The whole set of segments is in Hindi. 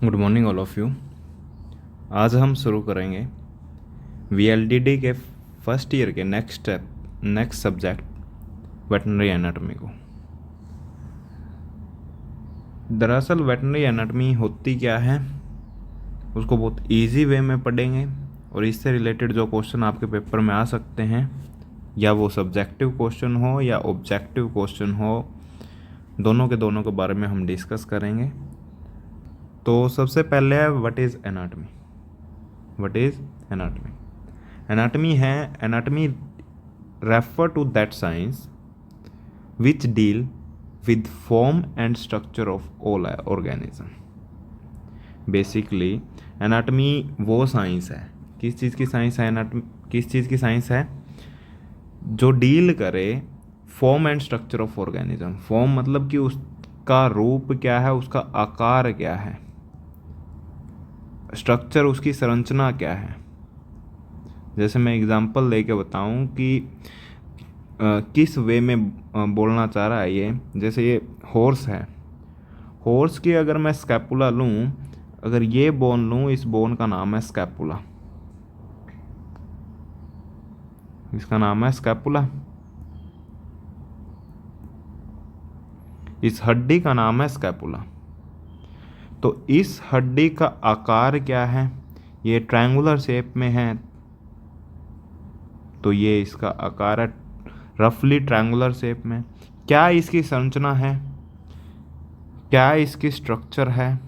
Good morning all of you. आज हम शुरू करेंगे वीएलडीडी के फर्स्ट ईयर के नेक्स्ट सब्जेक्ट वेटनरी एनाटॉमी को। दरअसल वेटनरी एनाटॉमी होती क्या है उसको बहुत इजी वे में पढ़ेंगे, और इससे रिलेटेड जो क्वेश्चन आपके पेपर में आ सकते हैं, या वो सब्जेक्टिव क्वेश्चन हो या ऑब्जेक्टिव क्वेश्चन हो, दोनों के बारे में हम डिस्कस करेंगे। तो सबसे पहले है what is anatomy. What is anatomy? Anatomy refer to that science which deal with form and structure of all organism. Basically anatomy वो साइंस है, किस चीज़ की साइंस है एनाटॉमी? किस चीज़ की साइंस है? जो डील करे form and structure of organism. Form मतलब कि उसका रूप क्या है, उसका आकार क्या है, स्ट्रक्चर उसकी संरचना क्या है। जैसे मैं एग्जांपल लेके बताऊं कि किस वे में बोलना चाह रहा है ये। जैसे ये हॉर्स है, हॉर्स की अगर मैं स्कैपुला लूं, अगर ये बोन लूं, इस बोन का नाम है स्कैपुला, इसका नाम है स्कैपुला। इस हड्डी का नाम है स्कैपुला। तो इस हड्डी का आकार क्या है? ये ट्रायंगुलर शेप में है, तो ये इसका आकार है रफली ट्रायंगुलर शेप में। क्या इसकी संरचना है, क्या इसकी स्ट्रक्चर है,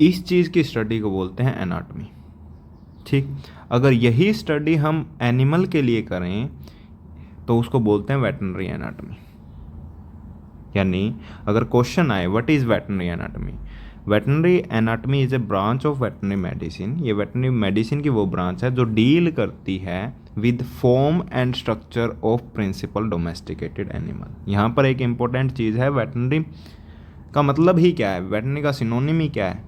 इस चीज़ की स्टडी को बोलते हैं एनाटॉमी। ठीक, अगर यही स्टडी हम एनिमल के लिए करें तो उसको बोलते हैं वेटरनरी एनाटॉमी। यानी अगर क्वेश्चन आए what is veterinary anatomy, veterinary anatomy is a branch of veterinary medicine. ये वेटरनरी मेडिसिन की वो ब्रांच है जो डील करती है with form and structure of principal domesticated animal. यहाँ पर एक इम्पोर्टेंट चीज़ है, वेटरनरी का मतलब ही क्या है, वेटरनरी का सिनोनिम ही क्या है?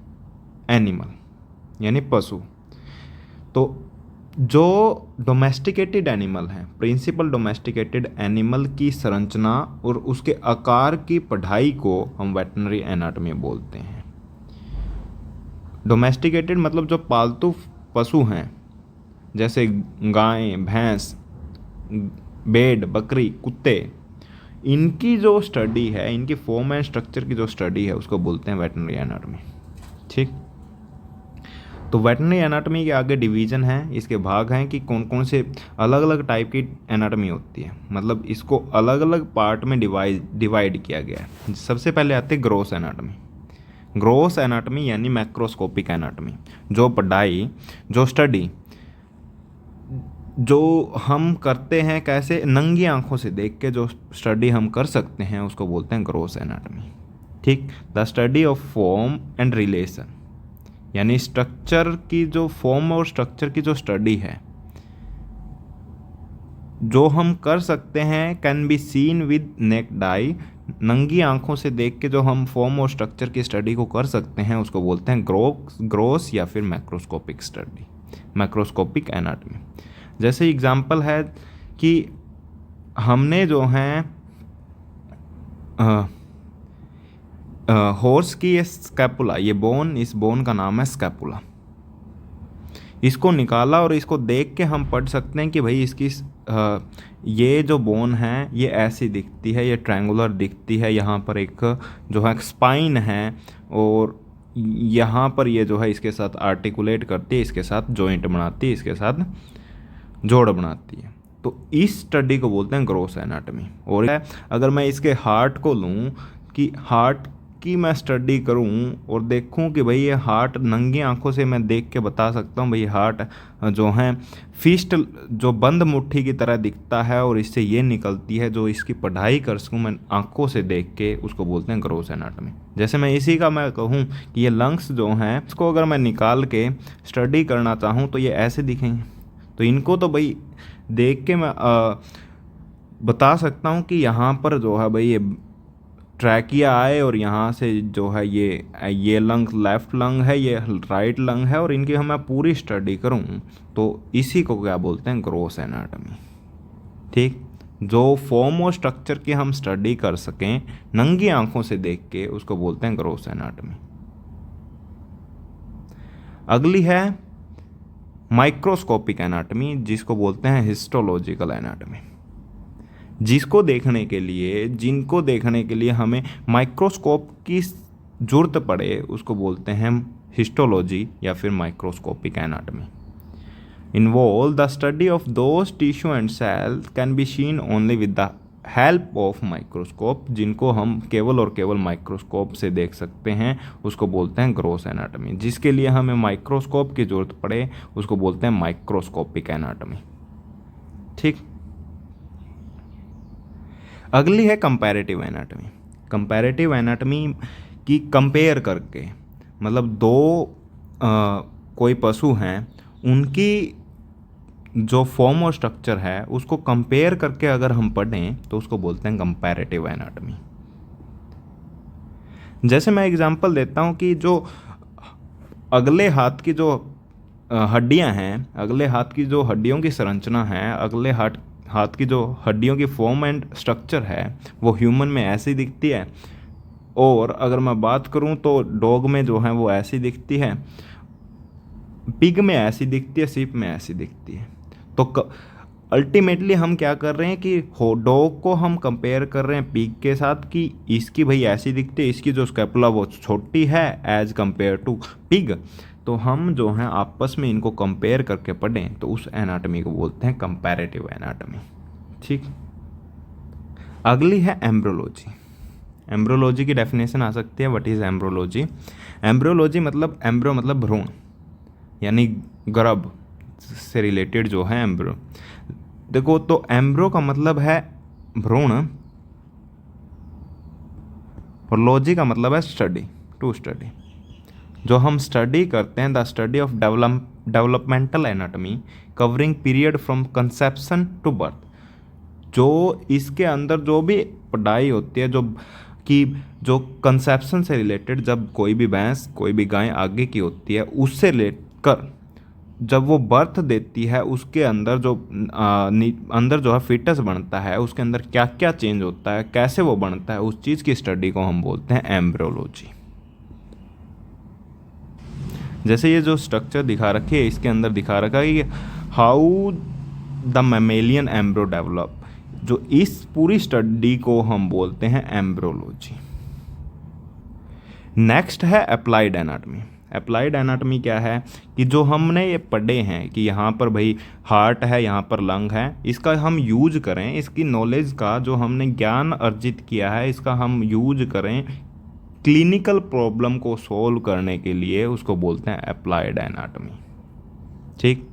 एनिमल यानी पशु। तो जो डोमेस्टिकेटेड एनिमल हैं, प्रिंसिपल डोमेस्टिकेटेड एनिमल की संरचना और उसके आकार की पढ़ाई को हम वेटरनरी एनाटॉमी बोलते हैं। डोमेस्टिकेटेड मतलब जो पालतू पशु हैं, जैसे गाय, भैंस, भेड़, बकरी, कुत्ते, इनकी जो स्टडी है, इनकी फॉर्म एंड स्ट्रक्चर की जो स्टडी है, उसको बोलते हैं वेटरनरी एनाटॉमी। ठीक, तो वेटरनरी एनाटॉमी के आगे डिवीज़न है, इसके भाग हैं कि कौन कौन से अलग अलग टाइप की एनाटॉमी होती है, मतलब इसको अलग अलग पार्ट में डिवाइड किया गया है। सबसे पहले आते हैं ग्रॉस एनाटॉमी। ग्रॉस एनाटॉमी यानी मैक्रोस्कोपिक एनाटॉमी, जो पढ़ाई, जो स्टडी जो हम करते हैं, कैसे नंगी आंखों से देख के जो स्टडी हम कर सकते हैं, उसको बोलते हैं ग्रॉस एनाटॉमी। ठीक, the study of form and relation, यानी स्ट्रक्चर की जो फॉर्म और स्ट्रक्चर की जो स्टडी है, जो हम कर सकते हैं, can be seen with necked आई, नंगी आंखों से देख के जो हम फॉर्म और स्ट्रक्चर की स्टडी को कर सकते हैं, उसको बोलते हैं ग्रॉस या फिर मैक्रोस्कोपिक स्टडी, मैक्रोस्कोपिक एनाटॉमी। जैसे एग्जांपल है कि हमने जो है हॉर्स की ये स्कैपुला, ये बोन, इस बोन का नाम है स्कैपुला, इसको निकाला और इसको देख के हम पढ़ सकते हैं कि भाई इसकी ये जो बोन है ये ऐसी दिखती है, ये ट्रायंगुलर दिखती है, यहाँ पर एक जो है स्पाइन है, और यहाँ पर ये जो है इसके साथ आर्टिकुलेट करती है, इसके साथ जॉइंट बनाती है, इसके साथ जोड़ बनाती है। तो इस स्टडी को बोलते हैं ग्रॉस एनाटॉमी। और अगर मैं इसके हार्ट को लूँ, कि हार्ट की मैं स्टडी करूं और देखूं कि भाई ये हार्ट, नंगी आंखों से मैं देख के बता सकता हूं भाई हार्ट जो है फिस्ट, जो बंद मुट्ठी की तरह दिखता है और इससे ये निकलती है, जो इसकी पढ़ाई कर सकूं मैं आंखों से देख के, उसको बोलते हैं ग्रॉस एनाटॉमी। जैसे मैं इसी का मैं कहूं कि ये लंग्स जो हैं, इसको अगर मैं निकाल के स्टडी करना चाहूँ तो ये ऐसे दिखेंगे। तो इनको तो भाई देख के मैं बता सकता हूँ कि यहाँ पर जो है भाई ये ट्रैकिया आए और यहाँ से जो है ये लंग लेफ्ट लंग है, ये राइट लंग है, और इनकी हम मैं पूरी स्टडी करूँ तो इसी को क्या बोलते हैं? Gross anatomy. ठीक, जो फॉर्म और स्ट्रक्चर की हम स्टडी कर सकें नंगी आंखों से देख के, उसको बोलते हैं ग्रॉस एनाटॉमी। अगली है माइक्रोस्कोपिक एनाटॉमी, जिसको बोलते हैं हिस्टोलॉजिकल एनाटॉमी। जिनको देखने के लिए हमें माइक्रोस्कोप की जरूरत पड़े, उसको बोलते हैं हिस्टोलॉजी या फिर microscopic anatomy. Involve the study of those tissue and cell can be seen only with the help of microscope, जिनको हम केवल और केवल माइक्रोस्कोप से देख सकते हैं, उसको बोलते हैं ग्रॉस एनाटॉमी। जिसके लिए हमें माइक्रोस्कोप की जरूरत पड़े, उसको बोलते हैं माइक्रोस्कोपिक एनाटॉमी। ठीक। अगली है कंपैरेटिव एनाटॉमी। कंपैरेटिव एनाटॉमी की कंपेयर करके, मतलब दो कोई पशु हैं, उनकी जो फॉर्म और स्ट्रक्चर है उसको कंपेयर करके अगर हम पढ़ें तो उसको बोलते हैं कंपैरेटिव एनाटॉमी। जैसे मैं एग्जांपल देता हूँ कि जो अगले हाथ की जो हड्डियाँ हैं, अगले हाथ की जो हड्डियों की संरचना है, अगले हाथ की जो हड्डियों की फॉर्म एंड स्ट्रक्चर है, वो ह्यूमन में ऐसी दिखती है। और अगर मैं बात करूँ तो डॉग में जो है वो ऐसी दिखती है, पिग में ऐसी दिखती है, शीप में ऐसी दिखती है। तो अल्टीमेटली हम क्या कर रहे हैं कि डॉग को हम कंपेयर कर रहे हैं पिग के साथ कि इसकी भाई ऐसी दिखती है, इसकी जो स्कैपुला वो छोटी है एज कंपेयर टू पिग। तो हम जो हैं आपस में इनको कंपेयर करके पढ़ें तो उस एनाटॉमी को बोलते हैं कंपैरेटिव एनाटॉमी। ठीक। अगली है एम्ब्रियोलॉजी। एम्ब्रियोलॉजी की डेफिनेशन आ सकती है, व्हाट इज़ एम्ब्रियोलॉजी। एम्ब्रियोलॉजी मतलब एम्ब्रियो मतलब भ्रूण, यानी गर्भ से रिलेटेड जो है एम्ब्रियो। देखो, तो एम्ब्रियो का मतलब है भ्रूण और लॉजी का मतलब है स्टडी, टू स्टडी। जो हम स्टडी करते हैं, the study of developmental anatomy covering period from conception to birth. जो इसके अंदर जो भी पढ़ाई होती है, जो कंसेप्शन से रिलेटेड, जब कोई भी भैंस कोई भी गाय आगे की होती है, उससे लेकर जब वो बर्थ देती है, उसके अंदर जो है फिटस बनता है, उसके अंदर क्या क्या चेंज होता है, कैसे वो बनता है, उस चीज़ की स्टडी को हम बोलते हैं एम्ब्रियोलॉजी। जैसे ये जो स्ट्रक्चर दिखा रखी है, इसके अंदर दिखा रखा है कि how the mammalian embryo develop. जो इस पूरी स्टडी को हम बोलते हैं एम्ब्रियोलॉजी। नेक्स्ट है अप्लाइड एनाटॉमी। अप्लाइड एनाटॉमी क्या है कि जो हमने ये पढ़े हैं कि यहाँ पर भाई हार्ट है, यहाँ पर लंग है, इसका हम यूज करें, इसकी नॉलेज का जो हमने ज्ञान अर्जित किया है, इसका हम यूज करें क्लिनिकल प्रॉब्लम को सॉल्व करने के लिए, उसको बोलते हैं अप्लाइड एनाटॉमी। ठीक।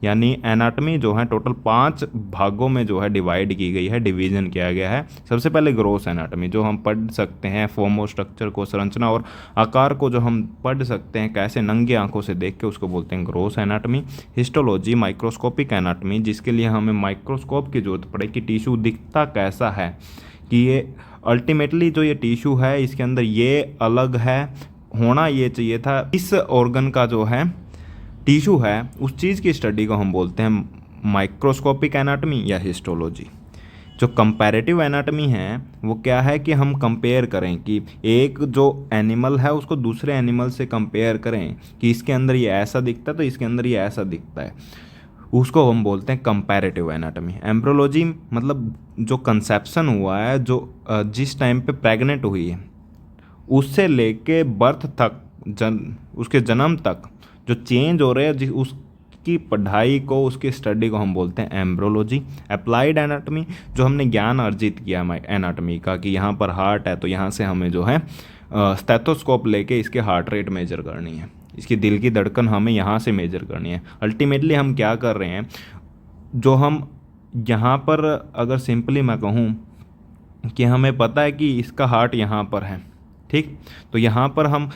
यानी एनाटॉमी जो है टोटल 5 भागों में जो है डिवाइड की गई है, डिवीजन किया गया है। सबसे पहले ग्रॉस एनाटॉमी, जो हम पढ़ सकते हैं फॉर्म और स्ट्रक्चर को, संरचना और आकार को जो हम पढ़ सकते हैं कैसे नंगी आंखों से देख के, उसको बोलते हैं gross anatomy. Histology microscopic anatomy, जिसके लिए हमें माइक्रोस्कोप की जरूरत पड़े कि टिश्यू दिखता कैसा है, कि ये अल्टीमेटली जो ये टिश्यू है इसके अंदर ये अलग है, होना ये चाहिए था, इस ऑर्गन का जो है टिश्यू है उस चीज़ की स्टडी को हम बोलते हैं माइक्रोस्कोपिक एनाटॉमी या हिस्टोलॉजी। जो कंपैरेटिव एनाटॉमी है वो क्या है कि हम कंपेयर करें कि एक जो एनिमल है उसको दूसरे एनिमल से कंपेयर करें कि इसके अंदर ये ऐसा दिखता है तो इसके अंदर ये ऐसा दिखता है, उसको हम बोलते हैं कंपैरेटिव एनाटॉमी। एम्ब्रियोलॉजी मतलब जो कंसेप्शन हुआ है, जो जिस टाइम पे प्रेग्नेंट हुई है उससे लेके बर्थ तक, उसके जन्म तक जो चेंज हो रहे हैं, उसकी पढ़ाई को, उसकी स्टडी को हम बोलते हैं एम्ब्रियोलॉजी। अप्लाइड एनाटॉमी, जो हमने ज्ञान अर्जित किया एनाटॉमी का कि यहाँ पर हार्ट है तो यहाँ से हमें जो है स्टेथोस्कोप लेके इसके हार्ट रेट मेजर करनी है, इसकी दिल की धड़कन हमें यहाँ से मेजर करनी है। अल्टीमेटली हम क्या कर रहे हैं, जो हम यहाँ पर अगर सिंपली मैं कहूँ कि हमें पता है कि इसका हार्ट यहाँ पर है, ठीक, तो यहाँ पर हम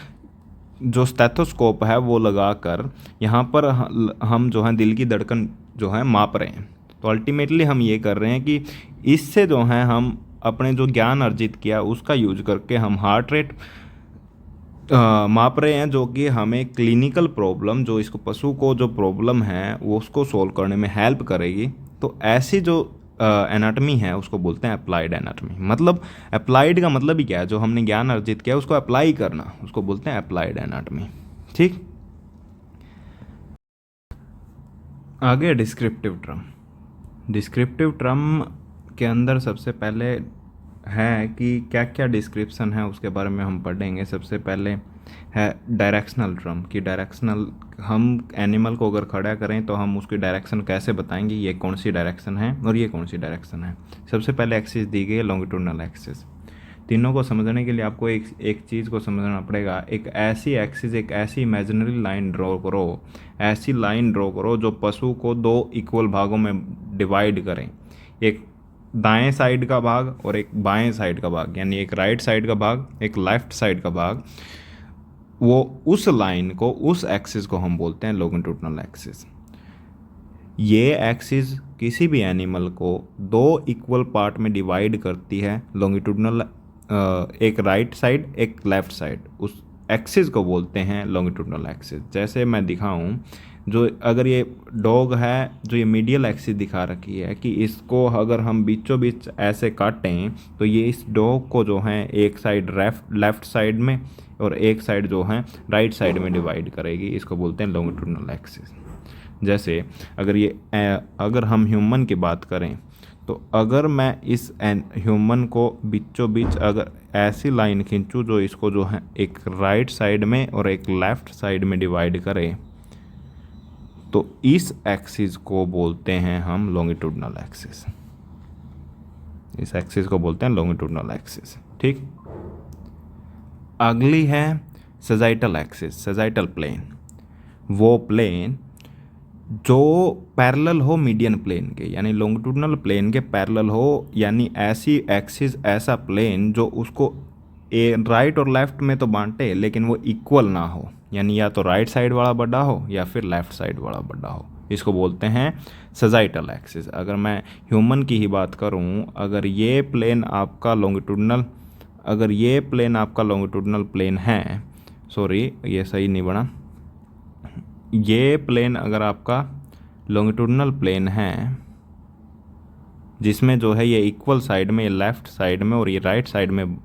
जो स्टेथोस्कोप है वो लगाकर यहाँ पर हम जो है दिल की धड़कन जो है माप रहे हैं। तो अल्टीमेटली हम ये कर रहे हैं कि इससे जो है हम अपने जो ज्ञान अर्जित किया उसका यूज करके हम हार्ट रेट माप रहे हैं, जो कि हमें क्लिनिकल प्रॉब्लम, जो इसको पशु को जो प्रॉब्लम है वो उसको सोल्व करने में हेल्प करेगी। तो ऐसी जो एनाटमी है उसको बोलते हैं अप्लाइड एनाटमी। मतलब अप्लाइड का मतलब ही क्या है, जो हमने ज्ञान अर्जित किया उसको अप्लाई करना, उसको बोलते हैं अप्लाइड एनाटमी। ठीक, आगे डिस्क्रिप्टिव टर्म। डिस्क्रिप्टिव टर्म के अंदर सबसे पहले है कि क्या क्या डिस्क्रिप्शन है उसके बारे में हम पढ़ेंगे। सबसे पहले है डायरेक्शनल टर्म, कि डायरेक्शनल, हम एनिमल को अगर खड़ा करें तो हम उसकी डायरेक्शन कैसे बताएंगे, ये कौन सी डायरेक्शन है और ये कौन सी डायरेक्शन है। सबसे पहले एक्सिस दी गई है लॉन्गिट्यूडनल एक्सिस। तीनों को समझने के लिए आपको एक चीज़ को समझना पड़ेगा। एक ऐसी एक्सिस, एक ऐसी इमेजिनरी लाइन ड्रॉ करो, ऐसी लाइन ड्रॉ करो जो पशु को दो इक्वल भागों में डिवाइड करें, एक दाएं साइड का भाग और एक बाएं साइड का भाग, यानी एक राइट साइड का भाग, एक लेफ्ट साइड का भाग। वो उस लाइन को, उस एक्सिस को हम बोलते हैं लॉन्गिट्यूडनल एक्सिस। ये एक्सिस किसी भी एनिमल को दो इक्वल पार्ट में डिवाइड करती है, लॉन्गिट्यूडनल, एक राइट साइड एक लेफ्ट साइड, उस एक्सिस को बोलते हैं लॉन्गिट्यूडनल एक्सिस। जैसे मैं दिखाऊं, जो अगर ये डॉग है, जो ये मीडियल एक्सिस दिखा रखी है, कि इसको अगर हम बीचों बीच ऐसे काटें तो ये इस डॉग को जो है एक साइड लेफ्ट साइड में और एक साइड जो है राइट साइड में डिवाइड करेगी, इसको बोलते हैं लॉन्गिट्यूडनल एक्सिस। जैसे अगर हम ह्यूमन की बात करें तो अगर मैं इस ह्यूमन को बीचों बीच अगर ऐसी लाइन खींचूँ जो इसको जो है एक राइट साइड में और एक लेफ्ट साइड में डिवाइड करें, तो इस एक्सिस को बोलते हैं हम लॉन्गिट्यूडनल एक्सिस। इस एक्सिस को बोलते हैं लॉन्गिट्यूडनल एक्सिस। ठीक, अगली है सजाइटल एक्सिस, सजाइटल प्लेन। वो प्लेन जो पैरेलल हो मीडियन प्लेन के, यानी लॉन्गिट्यूडनल प्लेन के पैरेलल हो, यानी ऐसी एक्सिस, ऐसा प्लेन जो उसको राइट और लेफ्ट में तो बांटे लेकिन वो इक्वल ना हो, यानी या तो राइट साइड वाला बड़ा हो या फिर लेफ्ट साइड वाला बड़ा हो, इसको बोलते हैं सजाइटल एक्सिस। अगर मैं ह्यूमन की ही बात करूं, अगर ये प्लेन आपका लॉन्गिट्यूडनल, अगर ये प्लेन आपका लॉन्गिट्यूडनल प्लेन है, सॉरी ये सही नहीं बना, ये प्लेन अगर आपका लॉन्गिट्यूडनल प्लेन है जिसमें जो है ये इक्वल साइड में, ये लेफ्ट साइड में और ये राइट साइड में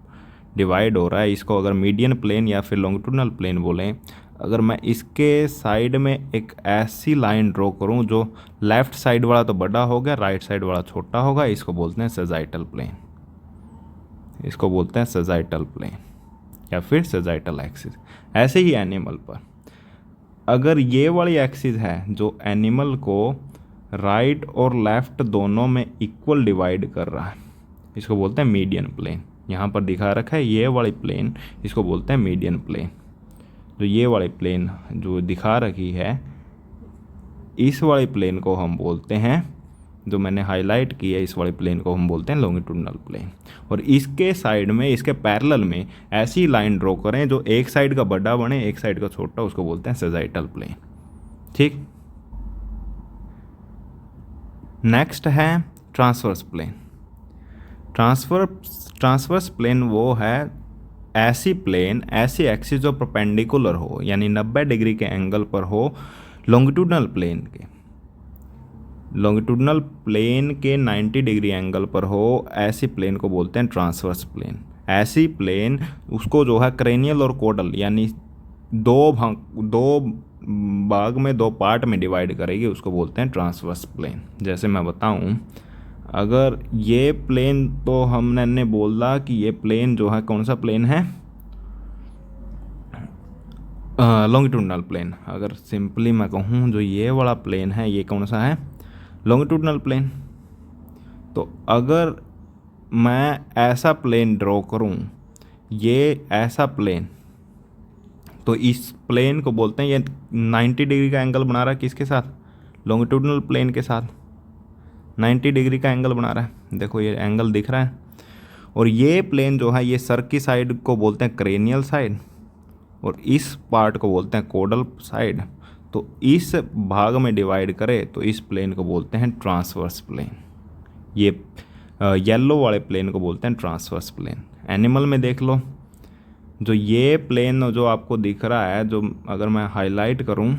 डिवाइड हो रहा है, इसको अगर मीडियन प्लेन या फिर लॉन्गिट्यूडनल प्लेन बोलें। अगर मैं इसके साइड में एक ऐसी लाइन ड्रॉ करूं जो लेफ्ट साइड वाला तो बड़ा हो गया, राइट साइड वाला छोटा होगा, इसको बोलते हैं सजाइटल प्लेन। इसको बोलते हैं सजाइटल प्लेन या फिर सजाइटल एक्सिस। ऐसे ही एनिमल पर अगर ये वाली एक्सिस है जो एनिमल को राइट और लेफ्ट दोनों में इक्वल डिवाइड कर रहा है, इसको बोलते हैं मीडियन प्लेन। यहाँ पर दिखा रखा है ये वाली प्लेन, इसको बोलते हैं मीडियन प्लेन। जो ये वाली प्लेन जो दिखा रखी है, इस वाली प्लेन को हम बोलते हैं, जो मैंने हाईलाइट की है, इस वाले प्लेन को हम बोलते हैं लॉन्गिट्यूडनल प्लेन। और इसके साइड में, इसके पैरेलल में ऐसी लाइन ड्रॉ करें जो एक साइड का बड़ा बने एक साइड का छोटा, उसको बोलते हैं सजाइटल प्लेन। ठीक, नेक्स्ट है ट्रांसवर्स प्लेन। ट्रांसवर्स प्लेन वो है ऐसी प्लेन, ऐसी एक्सिस जो परपेंडिकुलर हो, यानी 90 डिग्री के एंगल पर हो लॉन्गिट्यूडनल प्लेन के, लॉन्गिट्यूडनल प्लेन के 90 डिग्री एंगल पर हो, ऐसी प्लेन को बोलते हैं ट्रांसवर्स प्लेन। ऐसी प्लेन उसको जो है क्रेनियल और कोडल, यानी दो भाग में, दो पार्ट में डिवाइड करेगी, उसको बोलते हैं ट्रांसवर्स प्लेन। जैसे मैं बताऊं, अगर ये प्लेन, तो हमने बोला कि ये प्लेन जो है कौन सा प्लेन है, लॉन्गिट्यूडनल प्लेन। अगर सिंपली मैं कहूँ जो ये वाला प्लेन है, ये कौन सा है, लॉन्गिट्यूडनल प्लेन। तो अगर मैं ऐसा प्लेन ड्रॉ करूं, ये ऐसा प्लेन, तो इस प्लेन को बोलते हैं, ये 90 डिग्री का एंगल बना रहा है किसके साथ, लॉन्गिट्यूडनल प्लेन के साथ 90 डिग्री का एंगल बना रहा है। देखो ये एंगल दिख रहा है। और ये प्लेन जो है, ये सर की साइड को बोलते हैं क्रेनियल साइड और इस पार्ट को बोलते हैं कोडल साइड। तो इस भाग में डिवाइड करें तो इस प्लेन को बोलते हैं ट्रांसवर्स प्लेन। ये येलो वाले प्लेन को बोलते हैं ट्रांसवर्स प्लेन। एनिमल में देख लो, जो ये प्लेन जो आपको दिख रहा है, जो अगर मैं हाईलाइट करूं,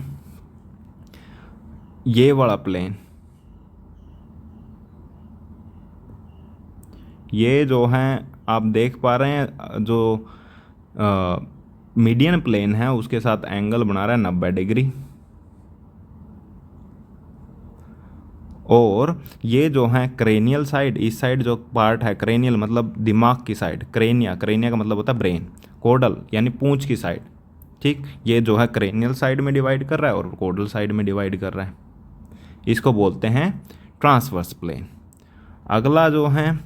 ये वाला प्लेन, ये जो हैं आप देख पा रहे हैं, जो मीडियन प्लेन है उसके साथ एंगल बना रहा है 90 डिग्री। और ये जो है क्रेनियल साइड, इस साइड जो पार्ट है, क्रेनियल मतलब दिमाग की साइड, क्रेनिया, क्रेनिया का मतलब होता है ब्रेन, कोडल यानी पूंछ की साइड, ठीक, ये जो है क्रेनियल साइड में डिवाइड कर रहा है और कोडल साइड में डिवाइड कर रहा है। इसको बोलते हैं ट्रांसवर्स प्लेन। अगला जो है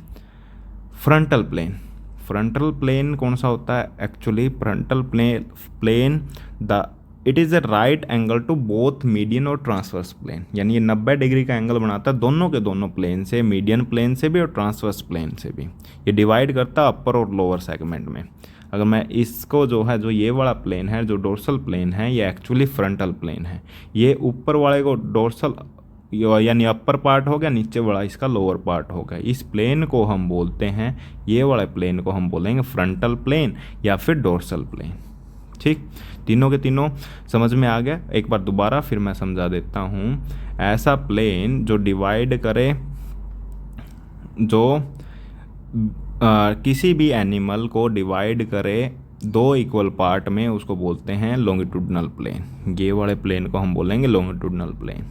फ्रंटल प्लेन। फ्रंटल प्लेन कौन सा होता है? Actually frontal plane the it is a right angle to both median और ट्रांसवर्स प्लेन, यानी ये 90 डिग्री का एंगल बनाता है दोनों के दोनों प्लेन से, मीडियन प्लेन से भी और ट्रांसवर्स प्लेन से भी। ये डिवाइड करता है अपर और लोअर सेगमेंट में। अगर मैं इसको जो है, जो ये वाला प्लेन है, जो डोर्सल प्लेन है, ये एक्चुअली फ्रंटल प्लेन है। ये ऊपर वाले को डोर्सल यानी अपर पार्ट हो गया, नीचे वाला इसका लोअर पार्ट हो गया। इस प्लेन को हम बोलते हैं, ये वाले प्लेन को हम बोलेंगे फ्रंटल प्लेन या फिर डोर्सल प्लेन। ठीक, तीनों के तीनों समझ में आ गया? एक बार दोबारा फिर मैं समझा देता हूँ। ऐसा प्लेन जो डिवाइड करे, जो किसी भी एनिमल को डिवाइड करे दो इक्वल पार्ट में, उसको बोलते हैं लॉन्गिट्यूडनल प्लेन। ये वाले प्लेन को हम बोलेंगे लॉन्गिट्यूडनल प्लेन।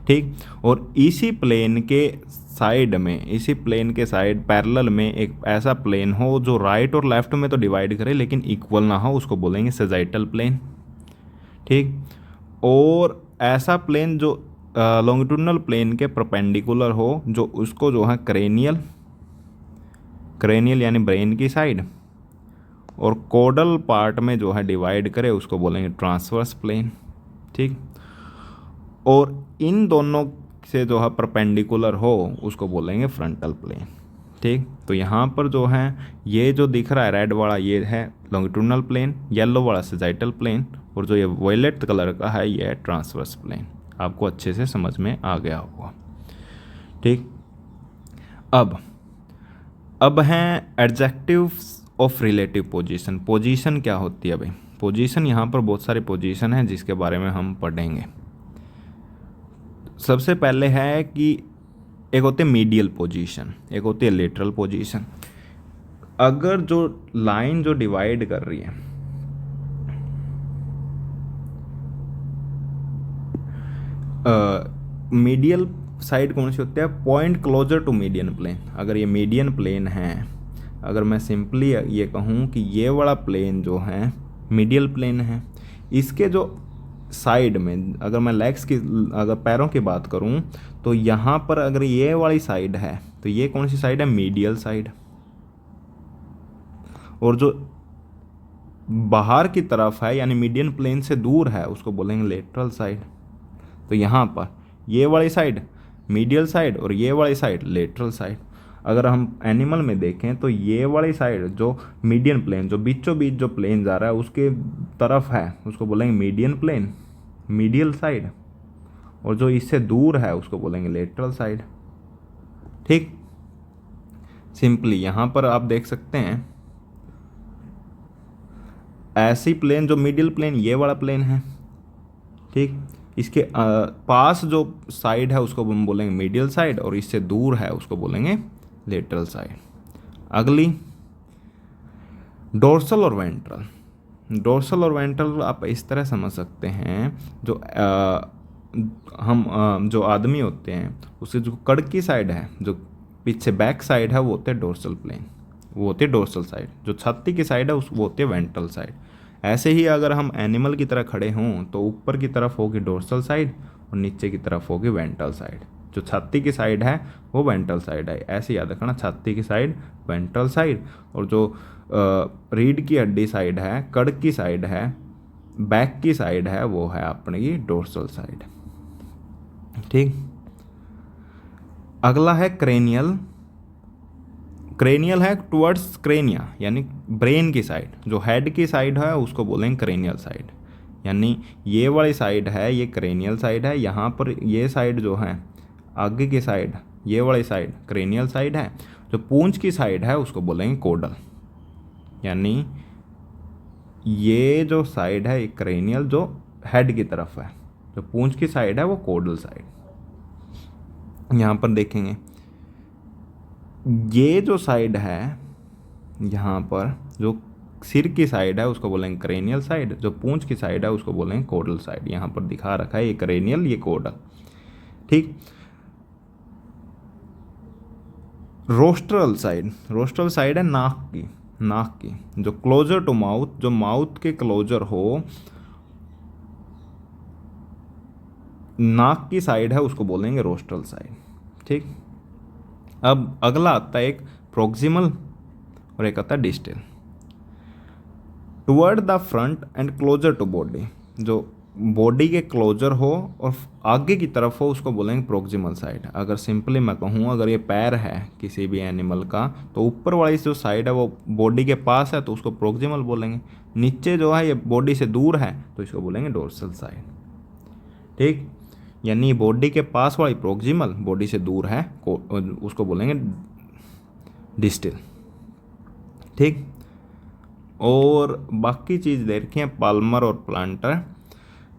ठीक, और इसी प्लेन के साइड में, इसी प्लेन के साइड पैरेलल में एक ऐसा प्लेन हो जो राइट और लेफ्ट में तो डिवाइड करे लेकिन इक्वल ना हो, उसको बोलेंगे सेजाइटल प्लेन। ठीक, और ऐसा प्लेन जो लॉन्गिट्यूडनल प्लेन के परपेंडिकुलर हो, जो उसको जो है क्रेनियल, क्रेनियल यानी ब्रेन की साइड, और कोडल पार्ट में जो है डिवाइड करे, उसको बोलेंगे ट्रांसवर्स प्लेन। ठीक, और इन दोनों से जो है परपेंडिकुलर हो, उसको बोलेंगे फ्रंटल प्लेन। ठीक, तो यहाँ पर जो है ये जो दिख रहा है रेड वाला, ये है लॉन्गिट्यूडनल प्लेन, येलो वाला सेजाइटल प्लेन, और जो ये वायलेट कलर का है ये है ट्रांसवर्स प्लेन। आपको अच्छे से समझ में आ गया होगा। ठीक, अब हैं adjectives of relative position. Position क्या होती है भाई? पोजीशन, यहाँ पर बहुत सारी पोजीशन है जिसके बारे में हम पढ़ेंगे। सबसे पहले है कि एक होती है मीडियल पोजीशन, एक होती है लेटरल पोजीशन। अगर जो लाइन जो डिवाइड कर रही है, मीडियल साइड कौन सी होती है? Point closer to median plane. अगर ये मीडियन प्लेन है, अगर मैं सिंपली ये कहूँ कि ये वाला प्लेन जो है मीडियल प्लेन है, इसके जो साइड में, अगर मैं लेग्स की, अगर पैरों की बात करूं, तो यहाँ पर अगर ये वाली साइड है तो ये कौन सी साइड है? Medial side. और जो बाहर की तरफ है यानी मीडियन प्लेन से दूर है, उसको बोलेंगे लेटरल साइड। तो यहाँ पर ये वाली साइड मीडियल साइड और ये वाली साइड लेटरल साइड। अगर हम एनिमल में देखें तो ये वाली साइड जो मीडियन प्लेन, जो बीचों बीच जो प्लेन जा रहा है उसके तरफ है, उसको बोलेंगे मीडियन प्लेन, मीडियल साइड, और जो इससे दूर है उसको बोलेंगे लेटरल साइड। ठीक, सिंपली यहाँ पर आप देख सकते हैं ऐसी प्लेन, जो मिडिल प्लेन ये वाला प्लेन है, ठीक, इसके पास जो साइड है उसको हम बोलेंगे मीडियल साइड, और इससे दूर है उसको बोलेंगे लेटरल साइड। अगली डोर्सल और वेंट्रल। डोर्सल और वेंट्रल आप इस तरह समझ सकते हैं, जो हम जो आदमी होते हैं उसके जो कड़ की साइड है, जो पीछे बैक साइड है, वो होते हैं डोर्सल प्लेन, वो होती है डोर्सल साइड। जो छाती की साइड है वो होती है वेंट्रल साइड। ऐसे ही अगर हम एनिमल की तरह खड़े हों तो ऊपर की तरफ होगी डोर्सल साइड और नीचे की तरफ होगी वेंट्रल साइड। जो छाती की साइड है वो वेंट्रल साइड है, ऐसे याद रखना, छाती की साइड वेंट्रल साइड, और जो रीढ़ की हड्डी साइड है, कड़ की साइड है, बैक की साइड है, वो है अपनी डोर्सल साइड। ठीक, अगला है क्रेनियल। क्रेनियल है टुवर्ड्स क्रेनिया यानी ब्रेन की साइड। जो हेड की साइड है उसको बोलेंगे क्रेनियल साइड, यानी ये वाली साइड है ये क्रेनियल साइड है। यहाँ पर ये साइड जो है आगे की साइड, ये वाली साइड क्रेनियल साइड है। जो पूंछ की साइड है उसको बोलेंगे कोडल, यानी ये जो साइड है क्रेनियल जो हेड की तरफ है, जो पूंछ की साइड है वो कोडल साइड। यहाँ पर देखेंगे ये जो साइड है यहाँ पर, जो सिर की साइड है उसको बोलेंगे क्रेनियल साइड, जो पूंछ की साइड है उसको बोलेंगे कोडल साइड। यहाँ पर दिखा रखा है ये क्रेनियल, ये कोडल। ठीक। रोस्ट्रल साइड, रोस्ट्रल साइड है नाक की, नाक की जो क्लोजर टू माउथ, जो माउथ के क्लोजर हो, नाक की साइड है उसको बोलेंगे रोस्ट्रल साइड। ठीक। अब अगला आता है एक प्रोक्सिमल और एक आता है distal. Toward the front end closer to body, जो बॉडी के क्लोजर हो और आगे की तरफ हो उसको बोलेंगे प्रोक्सिमल साइड। अगर सिंपली मैं कहूँ, अगर ये पैर है किसी भी एनिमल का, तो ऊपर वाली जो साइड है वो बॉडी के पास है तो उसको प्रोक्सिमल बोलेंगे। नीचे जो है ये बॉडी से दूर है तो इसको बोलेंगे डोर्सल साइड। ठीक। यानी बॉडी के पास वाली प्रोक्सिमल, बॉडी से दूर है उसको बोलेंगे डिस्टल। ठीक। और बाकी चीज़ दे रखी है पाल्मर और प्लांटर,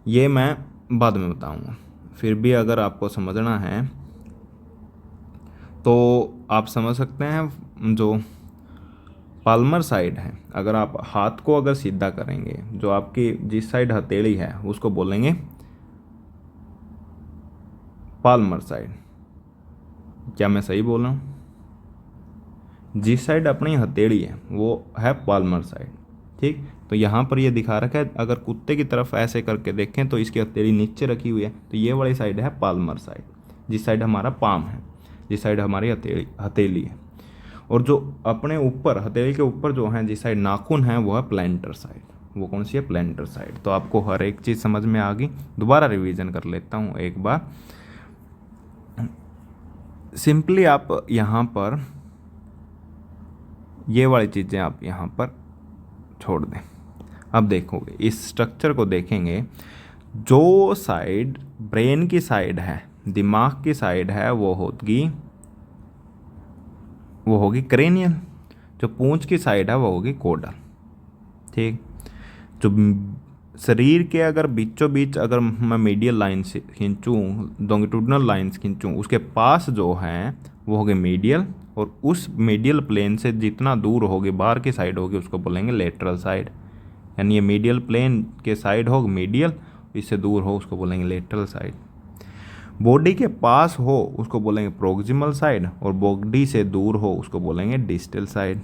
ये मैं बाद में बताऊंगा। फिर भी अगर आपको समझना है तो आप समझ सकते हैं। जो पाल्मर साइड है, अगर आप हाथ को अगर सीधा करेंगे, जो आपकी जिस साइड हथेली है उसको बोलेंगे पाल्मर साइड। क्या मैं सही बोल रहा हूँ? जिस साइड अपनी हथेली है वो है पाल्मर साइड। ठीक। तो यहाँ पर ये दिखा रखा है, अगर कुत्ते की तरफ ऐसे करके देखें तो इसकी हथेली नीचे रखी हुई है, तो ये वाली साइड है पाल्मर साइड, जिस साइड हमारा पाम है, जिस साइड हमारी हथेली है। और जो अपने ऊपर हथेली के ऊपर जो है जिस साइड नाखून है वो है प्लेंटर साइड। वो कौन सी है? Planter side. तो आपको हर एक चीज़ समझ में आ गई। दोबारा रिवीजन कर लेता हूँ एक बार। सिंपली आप यहाँ पर ये वाली चीज़ें आप यहाँ पर छोड़ दें। अब देखोगे इस स्ट्रक्चर को देखेंगे, जो साइड ब्रेन की साइड है, दिमाग की साइड है, वो होगी क्रेनियल। जो पूंछ की साइड है वो होगी कोडल। ठीक। जो शरीर के अगर बीचों बीच अगर मैं मीडियल लाइन से खींचूँ, लॉन्गिट्यूडनल लाइंस खींचूँ, उसके पास जो है वो होगी मीडियल, और उस मीडियल प्लेन से जितना दूर होगी बाहर की साइड होगी उसको बोलेंगे लेटरल साइड। यानी ये मीडियल प्लेन के साइड हो मीडियल, इससे दूर हो उसको बोलेंगे लेटरल साइड। बॉडी के पास हो उसको बोलेंगे प्रोक्सिमल साइड, और बॉडी से दूर हो उसको बोलेंगे डिस्टल साइड,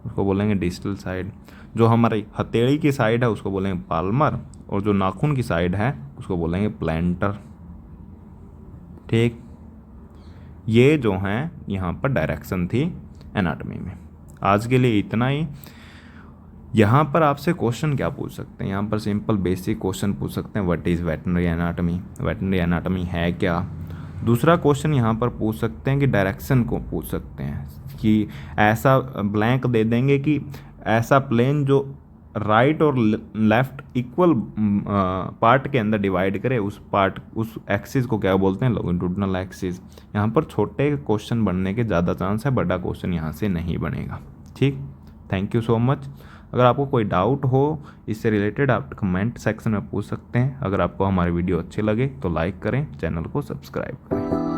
उसको बोलेंगे डिस्टल साइड। जो हमारी हथेली की साइड है उसको बोलेंगे पाल्मर, और जो नाखून की साइड है उसको बोलेंगे प्लेंटर। ठीक। ये जो हैं यहाँ पर डायरेक्शन थी एनाटॉमी में। आज के लिए इतना ही। यहाँ पर आपसे क्वेश्चन क्या पूछ सकते हैं? यहाँ पर सिंपल बेसिक क्वेश्चन पूछ सकते हैं, what is veterinary anatomy, veterinary anatomy है क्या। दूसरा क्वेश्चन यहाँ पर पूछ सकते हैं कि डायरेक्शन को पूछ सकते हैं, कि ऐसा ब्लैंक दे देंगे कि ऐसा प्लेन जो राइट और लेफ्ट इक्वल पार्ट के अंदर डिवाइड करे, उस एक्सिस को क्या बोलते हैं? Longitudinal axis. यहाँ पर छोटे क्वेश्चन बनने के ज़्यादा चांस है, बड़ा क्वेश्चन यहाँ से नहीं बनेगा। ठीक। Thank you so much. अगर आपको कोई डाउट हो इससे रिलेटेड आप कमेंट सेक्शन में पूछ सकते हैं। अगर आपको हमारे वीडियो अच्छे लगे तो लाइक करें, चैनल को सब्सक्राइब करें।